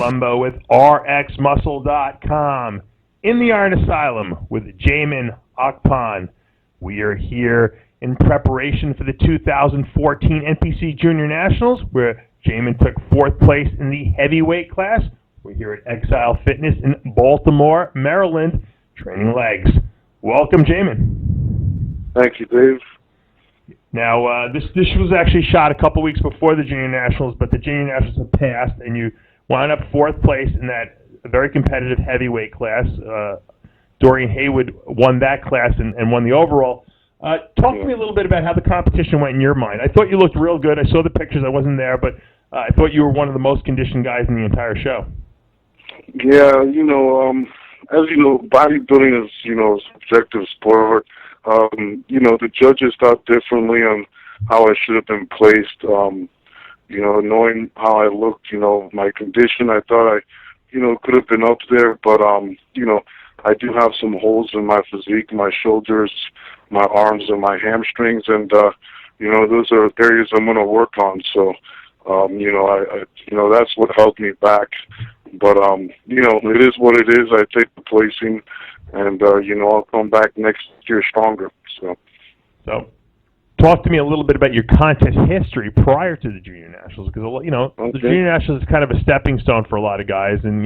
Columbo with RxMuscle.com. In the Iron Asylum with Jamin Akpan. We are here in preparation for the 2014 NPC Junior Nationals, where Jamin took 4th place in the heavyweight class. We're here at Exile Fitness in Baltimore, Maryland, training legs. Welcome, Jamin. Thank you, Dave. Now, this was actually shot a couple weeks before the Junior Nationals, but the Junior Nationals have passed, and you wound up 4th place in that very competitive heavyweight class. Dorian Haywood won that class and won the overall. Talk to me a little bit about how the competition went in your mind. I thought you looked real good. I saw the pictures. I wasn't there, but I thought you were one of the most conditioned guys in the entire show. Yeah, as you know, bodybuilding is, a subjective sport. The judges thought differently on how I should have been placed. Knowing how I looked, my condition, I thought I, could have been up there, but, I do have some holes in my physique, my shoulders, my arms, and my hamstrings, and, those are areas I'm going to work on. So, that's what held me back. But, it is what it is. I take the placing, and, I'll come back next year stronger. So, talk to me a little bit about your contest history prior to the Junior Nationals, because, the Junior Nationals is kind of a stepping stone for a lot of guys, and,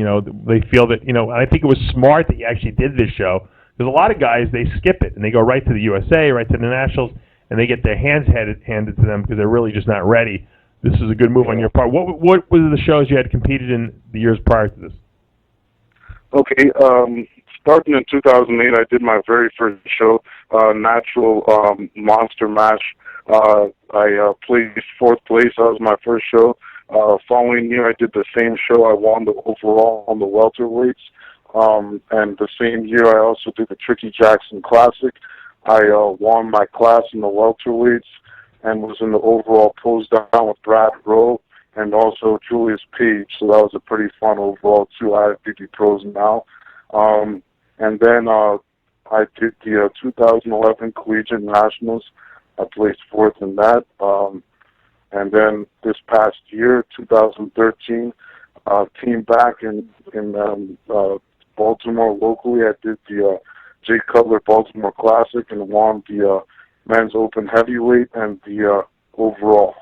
they feel that, I think it was smart that you actually did this show, because a lot of guys, they skip it, and they go right to the USA, right to the Nationals, and they get their hands handed to them because they're really just not ready. This is a good move on your part. What were the shows you had competed in the years prior to this? Okay, starting in 2008, I did my very first show, Natural Monster Match. I placed 4th place. That was my first show. Following year, I did the same show. I won the overall on the welterweights. And the same year, I also did the Tricky Jackson Classic. I won my class in the welterweights and was in the overall pose down with Brad Rowe and also Julius Page. So that was a pretty fun overall, too. I did the pros now. And then I did the 2011 Collegiate Nationals. I placed 4th in that. And then this past year, 2013, came back in Baltimore locally. I did the Jay Cutler Baltimore Classic and won the men's open heavyweight and the overall.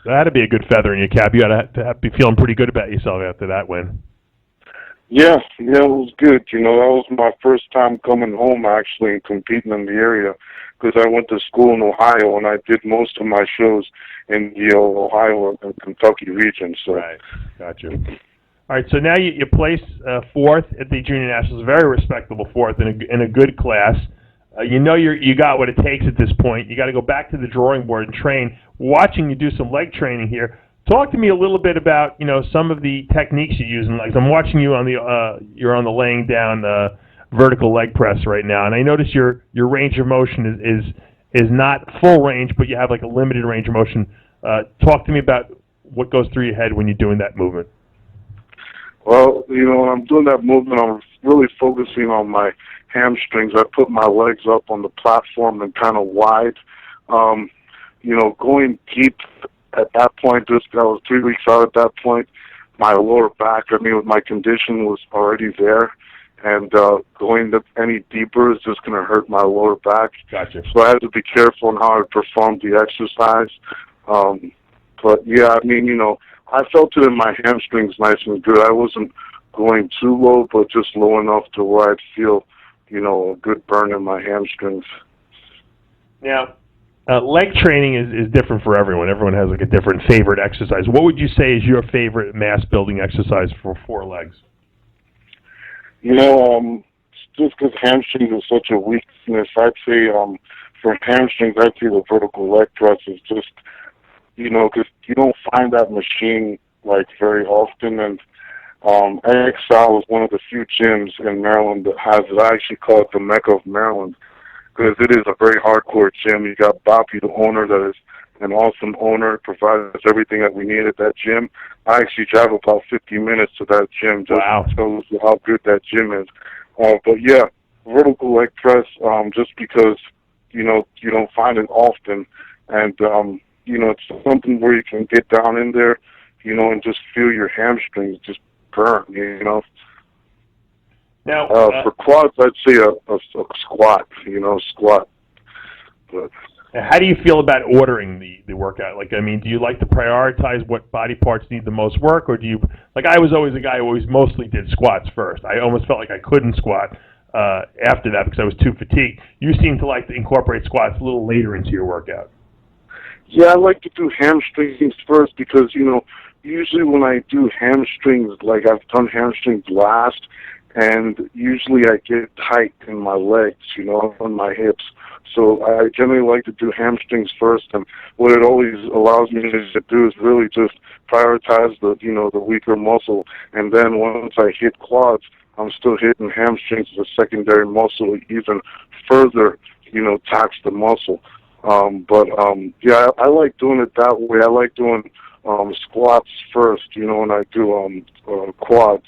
That'd be a good feather in your cap. You got to be feeling pretty good about yourself after that win. Yeah, it was good. That was my first time coming home actually and competing in the area, because I went to school in Ohio and I did most of my shows in the Ohio and Kentucky region. So. Right, gotcha. All right, so now you placed 4th at the Junior Nationals, very respectable 4th in a good class. You got what it takes at this point. You got to go back to the drawing board and train. Watching you do some leg training here. Talk to me a little bit about some of the techniques you use in legs. I'm watching you on you're on the laying down vertical leg press right now, and I notice your range of motion is not full range, but you have like a limited range of motion. Talk to me about what goes through your head when you're doing that movement. Well, when I'm doing that movement, I'm really focusing on my hamstrings. I put my legs up on the platform and kind of wide. Going deep at that point, I was 3 weeks out at that point. My lower back, with my condition was already there. And going any deeper is just going to hurt my lower back. Gotcha. So I had to be careful on how I performed the exercise. But, yeah, I felt it in my hamstrings nice and good. I wasn't going too low, but just low enough to where I'd feel, a good burn in my hamstrings. Now, leg training is different for everyone. Everyone has like a different favorite exercise. What would you say is your favorite mass-building exercise for legs? Just because hamstrings is such a weakness, I'd say for hamstrings, I'd say the vertical leg press is just, because you don't find that machine like very often. And XL is one of the few gyms in Maryland that has it. I actually call it the Mecca of Maryland, because it is a very hardcore gym. You got Bobby, the owner, that is an awesome owner, provides us everything that we need at that gym. I actually drive about 50 minutes to that gym just shows how good that gym is. But yeah, vertical leg press, just because, you don't find it often. And, it's something where you can get down in there, and just feel your hamstrings just burn, you know. Now, For quads, I'd say a squat, you know, squat. But how do you feel about ordering the workout? Like, I mean, do you like to prioritize what body parts need the most work, or do you, like, I was always a guy who always mostly did squats first. I almost felt like I couldn't squat after that because I was too fatigued. You seem to like to incorporate squats a little later into your workout. yeah, I like to do hamstrings first because, you know, usually when I do hamstrings, like I've done hamstrings last, and usually I get tight in my legs, you know, on my hips. So I generally like to do hamstrings first, and what it always allows me to do is really just prioritize the, you know, the weaker muscle, and then once I hit quads, I'm still hitting hamstrings as a secondary muscle, even further, you know, tax the muscle. Yeah, I like doing it that way. I like doing squats first, you know, when I do quads,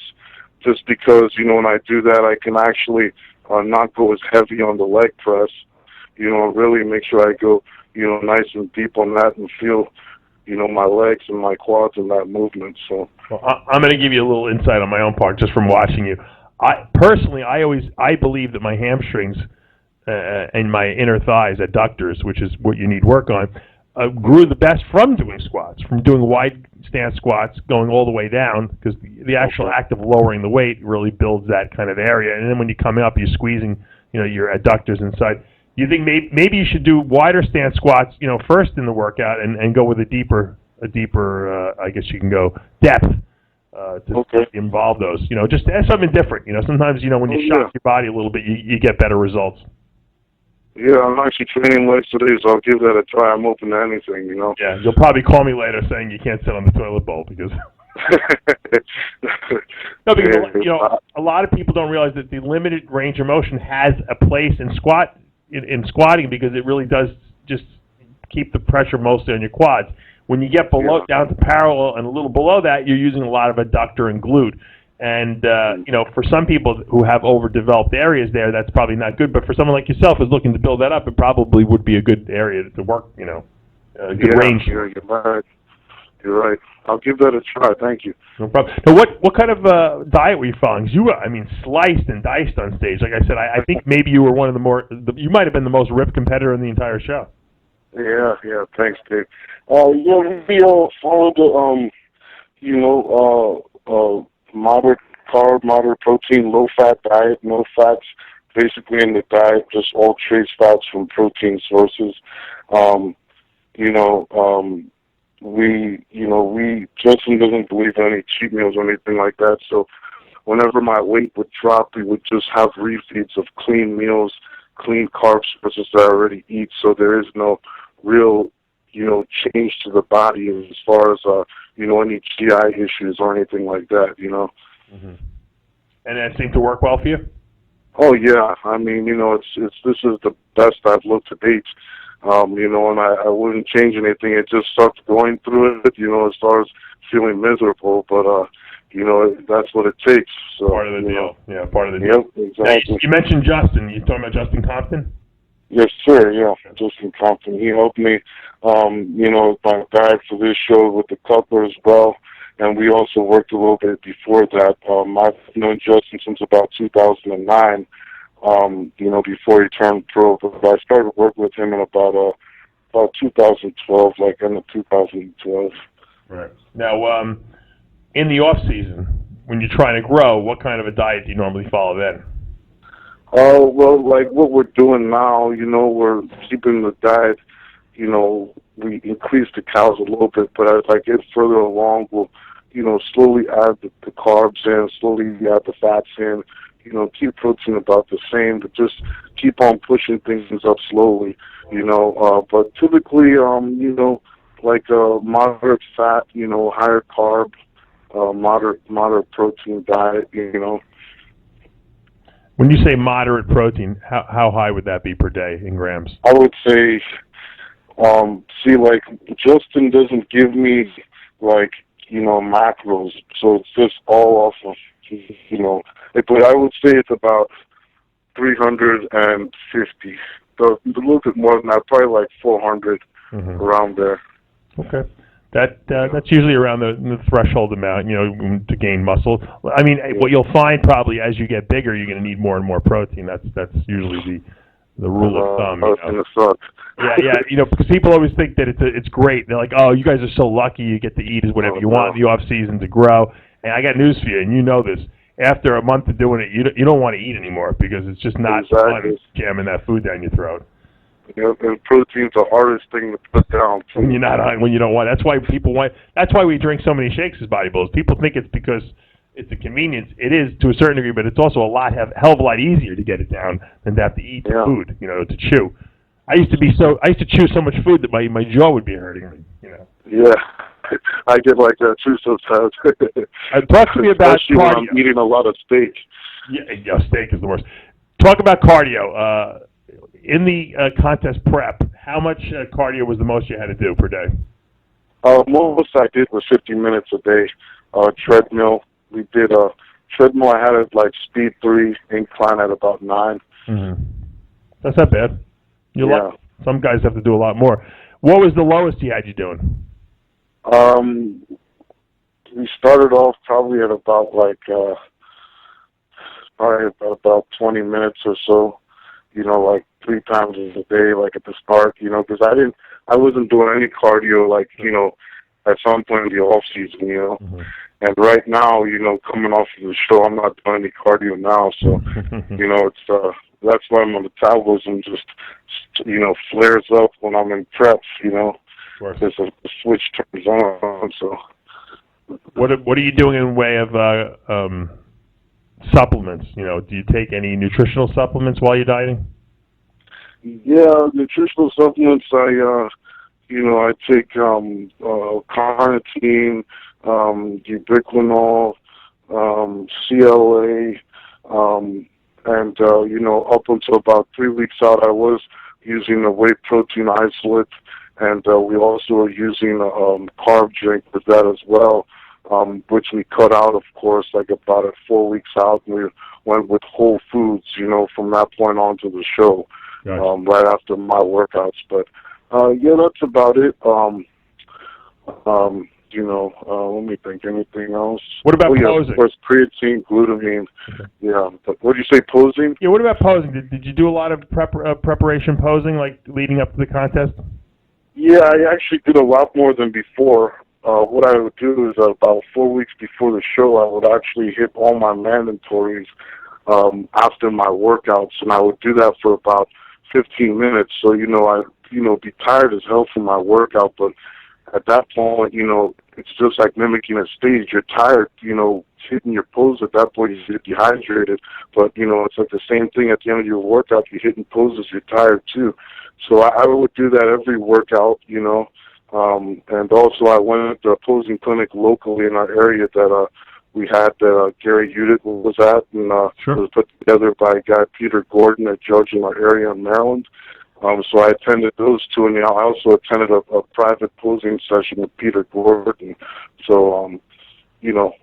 just because, you know, when I do that, I can actually not go as heavy on the leg press, you know, really make sure I go, you know, nice and deep on that and feel, you know, my legs and my quads in that movement. So, well, I'm going to give you a little insight on my own part just from watching you. I believe that my hamstrings and my inner thighs, adductors, which is what you need work on, grew the best from doing squats, from doing wide stance squats, going all the way down, because the actual act of lowering the weight really builds that kind of area. And then when you come up, you're squeezing, you know, your adductors inside. You think maybe you should do wider stance squats, you know, first in the workout, and go with a deeper, I guess you can go depth to involve those. You know, just as something different. You know, sometimes, you know, when you shock your body a little bit, you get better results. yeah, I'm actually training legs today, so I'll give that a try. I'm open to anything, you know. Yeah, you'll probably call me later saying you can't sit on the toilet bowl because. No, because you know, a lot of people don't realize that the limited range of motion has a place in squatting, because it really does just keep the pressure mostly on your quads. When you get below down to parallel and a little below that, you're using a lot of adductor and glute. And you know, for some people who have overdeveloped areas there, that's probably not good. But for someone like yourself who's looking to build that up, it probably would be a good area to work. You know, good range. Yeah, you're right. You're right. I'll give that a try. Thank you. No problem. Now, what kind of diet were you following? 'Cause you were, I mean, sliced and diced on stage. Like I said, I think maybe you were one of the more. You might have been the most ripped competitor in the entire show. Yeah. Thanks, Dave. Yeah, we all followed the you know, moderate carb, moderate protein, low fat diet, no fats basically in the diet, just all trace fats from protein sources. You know, Justin doesn't believe in any cheat meals or anything like that. So whenever my weight would drop, we would just have refeeds of clean meals, clean carb sources that I already eat. So there is no real, you know, change to the body as far as, you know, any GI issues or anything like that, you know. Mm-hmm. And that seemed to work well for you? Oh yeah, I mean, you know, this is the best I've looked to date. You know, and I wouldn't change anything. It just sucks going through it, you know, as far as feeling miserable. But you know, that's what it takes. So part of the deal. Yeah, part of the deal. Yep, exactly. Now, you mentioned Justin. You talking about Justin Compton? Yes, sir. Yeah, Justin Compton. He helped me, you know, my guide for this show with the coupler as well. And we also worked a little bit before that. I've known Justin since about 2009, you know, before he turned pro. But I started working with him in about 2012, like end of 2012. Right. Now, in the off season, when you're trying to grow, what kind of a diet do you normally follow then? Oh, well, like what we're doing now, you know, we're keeping the diet, you know, we increase the calories a little bit, but as I get further along, we'll, you know, slowly add the carbs in, slowly add the fats in, you know, keep protein about the same, but just keep on pushing things up slowly, you know, but typically, you know, like moderate fat, you know, higher carb, moderate protein diet, you know. When you say moderate protein, how high would that be per day in grams? I would say, see, like, Justin doesn't give me, like, you know, macros, so it's just all off of, you know, but I would say it's about 350, so a little bit more than that, probably like 400, around there. Okay. That's usually around the threshold amount, to gain muscle. I mean, what you'll find probably as you get bigger, you're going to need more and more protein. That's usually the rule of thumb. Yeah, because people always think that it's great. They're like, oh, you guys are so lucky, you get to eat whatever you want in the off season to grow. And I got news for you, and you know this. After a month of doing it, you don't want to eat anymore because it's just not fun jamming that food down your throat. And protein's the hardest thing to put down. When you don't want. That's why That's why we drink so many shakes as bodybuilders. People think it's because it's a convenience. It is to a certain degree, but it's also hell of a lot easier to get it down than to have to eat the food. To chew. I used to chew so much food that my jaw would be hurting me. Yeah, I get like that too sometimes. Talk to me about especially cardio. when I'm eating a lot of steak. Yeah, steak is the worst. Talk about cardio. In the contest prep, how much cardio was the most you had to do per day? Most I did was 50 minutes a day. Treadmill. We did treadmill. I had it like speed 3, incline at about 9. Mm-hmm. That's not bad. Some guys have to do a lot more. What was the lowest you had you doing? We started off probably at about about 20 minutes or so. Like 3 times a day, like at the start. Because I wasn't doing any cardio, at some point in the off season. Mm-hmm. And right now, coming off of the show, I'm not doing any cardio now. So, it's that's why my metabolism just flares up when I'm in prep. Because the switch turns on. So, what are you doing in way of supplements? Do you take any nutritional supplements while you're dieting? Yeah, nutritional supplements. I take carnitine, ubiquinol, CLA, and up until about 3 weeks out, I was using a whey protein isolate, and we also are using a carb drink with that as well, which we cut out, of course, like about at 4 weeks out, and we went with whole foods, from that point on to the show, right after my workouts. But that's about it. Let me think. Anything else? What about posing? Of course, creatine, glutamine. Okay. Yeah. But what did you say, posing? Yeah. What about posing? Did you do a lot of preparation posing, like leading up to the contest? Yeah, I actually did a lot more than before. What I would do is about 4 weeks before the show, I would actually hit all my mandatories after my workouts, and I would do that for about 15 minutes. So I'd be tired as hell from my workout, but at that point, it's just like mimicking a stage. You're tired, hitting your pose at that point, you get dehydrated. But, it's like the same thing at the end of your workout. You're hitting poses, you're tired too. So I would do that every workout, and also I went to a posing clinic locally in our area that we had Gary Udit was at, and it was put together by a guy, Peter Gordon, a judge in our area in Maryland. So I attended those two, and I also attended a private posing session with Peter Gordon. So,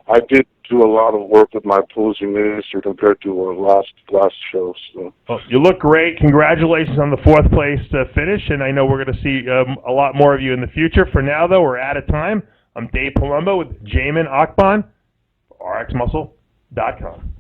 I did do a lot of work with my posing ministry compared to our last show. So. Well, you look great. Congratulations on the 4th place finish, and I know we're going to see a lot more of you in the future. For now, though, we're out of time. I'm Dave Palumbo with Jamin Akpan for RxMuscle.com.